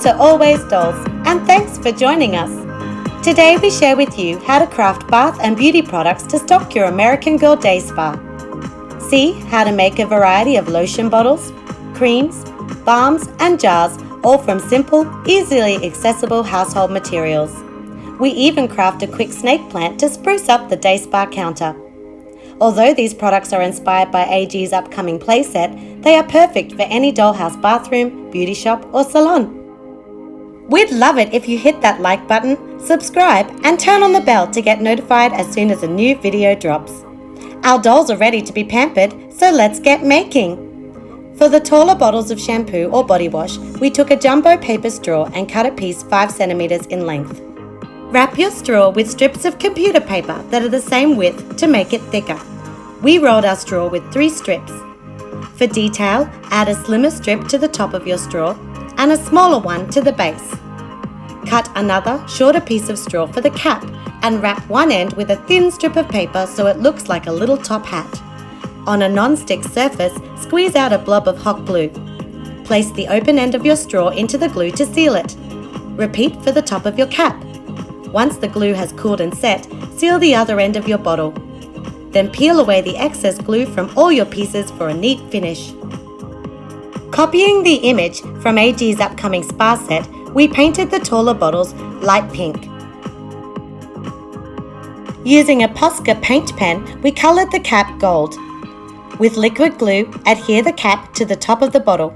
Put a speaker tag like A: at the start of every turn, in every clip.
A: to Always Dolls, and thanks for joining us. Today we share with you how to craft bath and beauty products to stock your American Girl Day Spa. See how to make a variety of lotion bottles, creams, balms and jars, all from simple, easily accessible household materials. We even craft a quick snake plant to spruce up the day spa counter. Although these products are inspired by AG's upcoming playset, they are perfect for any dollhouse bathroom, beauty shop or salon. We'd love it if you hit that like button, subscribe and turn on the bell to get notified as soon as a new video drops. Our dolls are ready to be pampered, so let's get making. For the taller bottles of shampoo or body wash, we took a jumbo paper straw and cut a piece 5 centimeters in length. Wrap your straw with strips of computer paper that are the same width to make it thicker. We rolled our straw with 3 strips. For detail, add a slimmer strip to the top of your straw and a smaller one to the base. Cut another, shorter piece of straw for the cap and wrap one end with a thin strip of paper so it looks like a little top hat. On a non-stick surface, squeeze out a blob of hot glue. Place the open end of your straw into the glue to seal it. Repeat for the top of your cap. Once the glue has cooled and set, seal the other end of your bottle. Then peel away the excess glue from all your pieces for a neat finish. Copying the image from AG's upcoming spa set, we painted the taller bottles light pink. Using a Posca paint pen, we coloured the cap gold. With liquid glue, adhere the cap to the top of the bottle.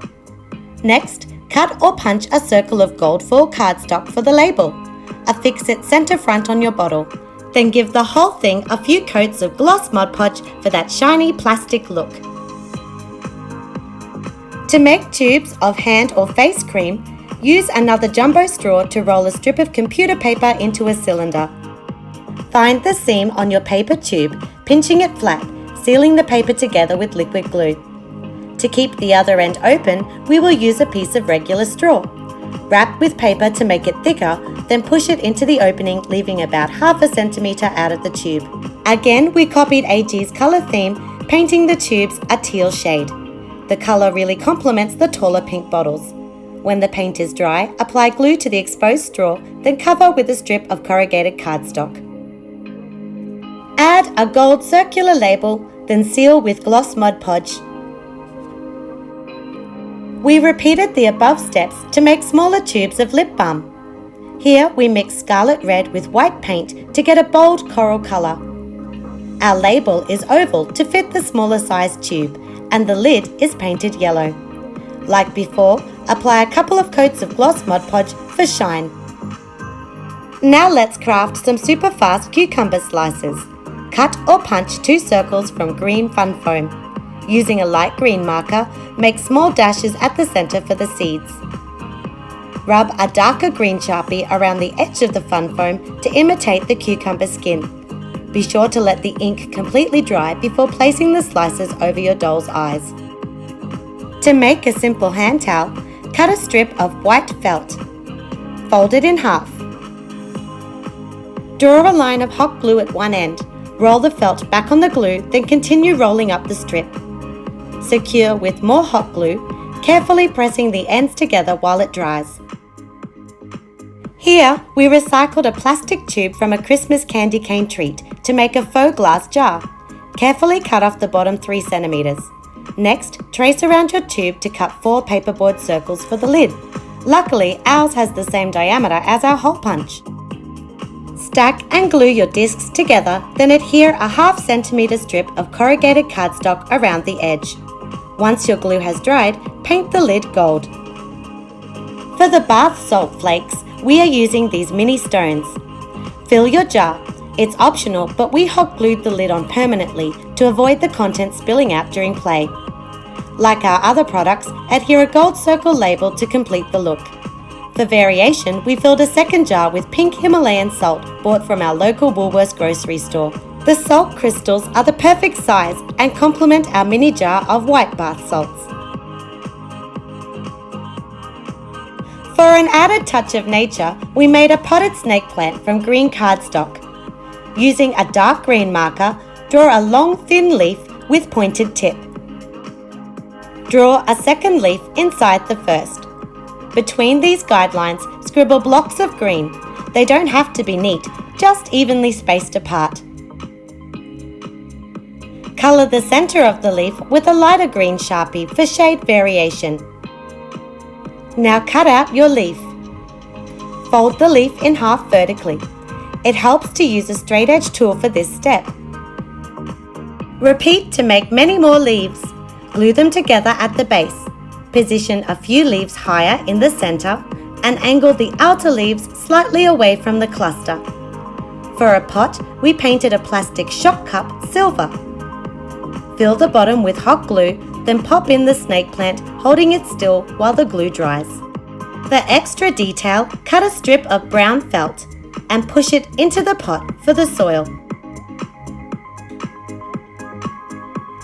A: Next, cut or punch a circle of gold foil cardstock for the label. Affix it centre front on your bottle. Then give the whole thing a few coats of gloss Mod Podge for that shiny plastic look. To make tubes of hand or face cream, use another jumbo straw to roll a strip of computer paper into a cylinder. Find the seam on your paper tube, pinching it flat, sealing the paper together with liquid glue. To keep the other end open, we will use a piece of regular straw. Wrap with paper to make it thicker, then push it into the opening, leaving about ½ centimeter out of the tube. Again, we copied AG's colour theme, painting the tubes a teal shade. The colour really complements the taller pink bottles. When the paint is dry, apply glue to the exposed straw, then cover with a strip of corrugated cardstock. Add a gold circular label, then seal with gloss Mod Podge. We repeated the above steps to make smaller tubes of lip balm. Here we mix scarlet red with white paint to get a bold coral colour. Our label is oval to fit the smaller sized tube, and the lid is painted yellow. Like before, apply a couple of coats of gloss Mod Podge for shine. Now let's craft some super fast cucumber slices. Cut or punch 2 circles from green fun foam. Using a light green marker, make small dashes at the centre for the seeds. Rub a darker green Sharpie around the edge of the fun foam to imitate the cucumber skin. Be sure to let the ink completely dry before placing the slices over your doll's eyes. To make a simple hand towel, cut a strip of white felt. Fold it in half. Draw a line of hot glue at one end. Roll the felt back on the glue, then continue rolling up the strip. Secure with more hot glue, carefully pressing the ends together while it dries. Here, we recycled a plastic tube from a Christmas candy cane treat to make a faux glass jar. Carefully cut off the bottom 3 centimeters. Next, trace around your tube to cut 4 paperboard circles for the lid. Luckily, ours has the same diameter as our hole punch. Stack and glue your discs together, then adhere a ½ centimeter strip of corrugated cardstock around the edge. Once your glue has dried, paint the lid gold. For the bath salt flakes, we are using these mini stones. Fill your jar. It's optional, but we hot glued the lid on permanently to avoid the contents spilling out during play. Like our other products, adhere a gold circle label to complete the look. For variation, we filled a second jar with pink Himalayan salt bought from our local Woolworths grocery store. The salt crystals are the perfect size and complement our mini jar of white bath salts. For an added touch of nature, we made a potted snake plant from green cardstock. Using a dark green marker, draw a long thin leaf with pointed tip. Draw a second leaf inside the first. Between these guidelines, scribble blocks of green. They don't have to be neat, just evenly spaced apart. Colour the centre of the leaf with a lighter green Sharpie for shade variation. Now cut out your leaf. Fold the leaf in half vertically. It helps to use a straight edge tool for this step. Repeat to make many more leaves. Glue them together at the base. Position a few leaves higher in the centre and angle the outer leaves slightly away from the cluster. For a pot, we painted a plastic shock cup silver. Fill the bottom with hot glue, then pop in the snake plant, holding it still while the glue dries. For extra detail, cut a strip of brown felt and push it into the pot for the soil.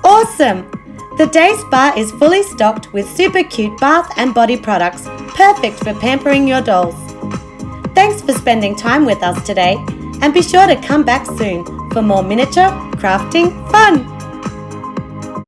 A: Awesome! The day spa is fully stocked with super cute bath and body products, perfect for pampering your dolls. Thanks for spending time with us today, and be sure to come back soon for more miniature crafting fun!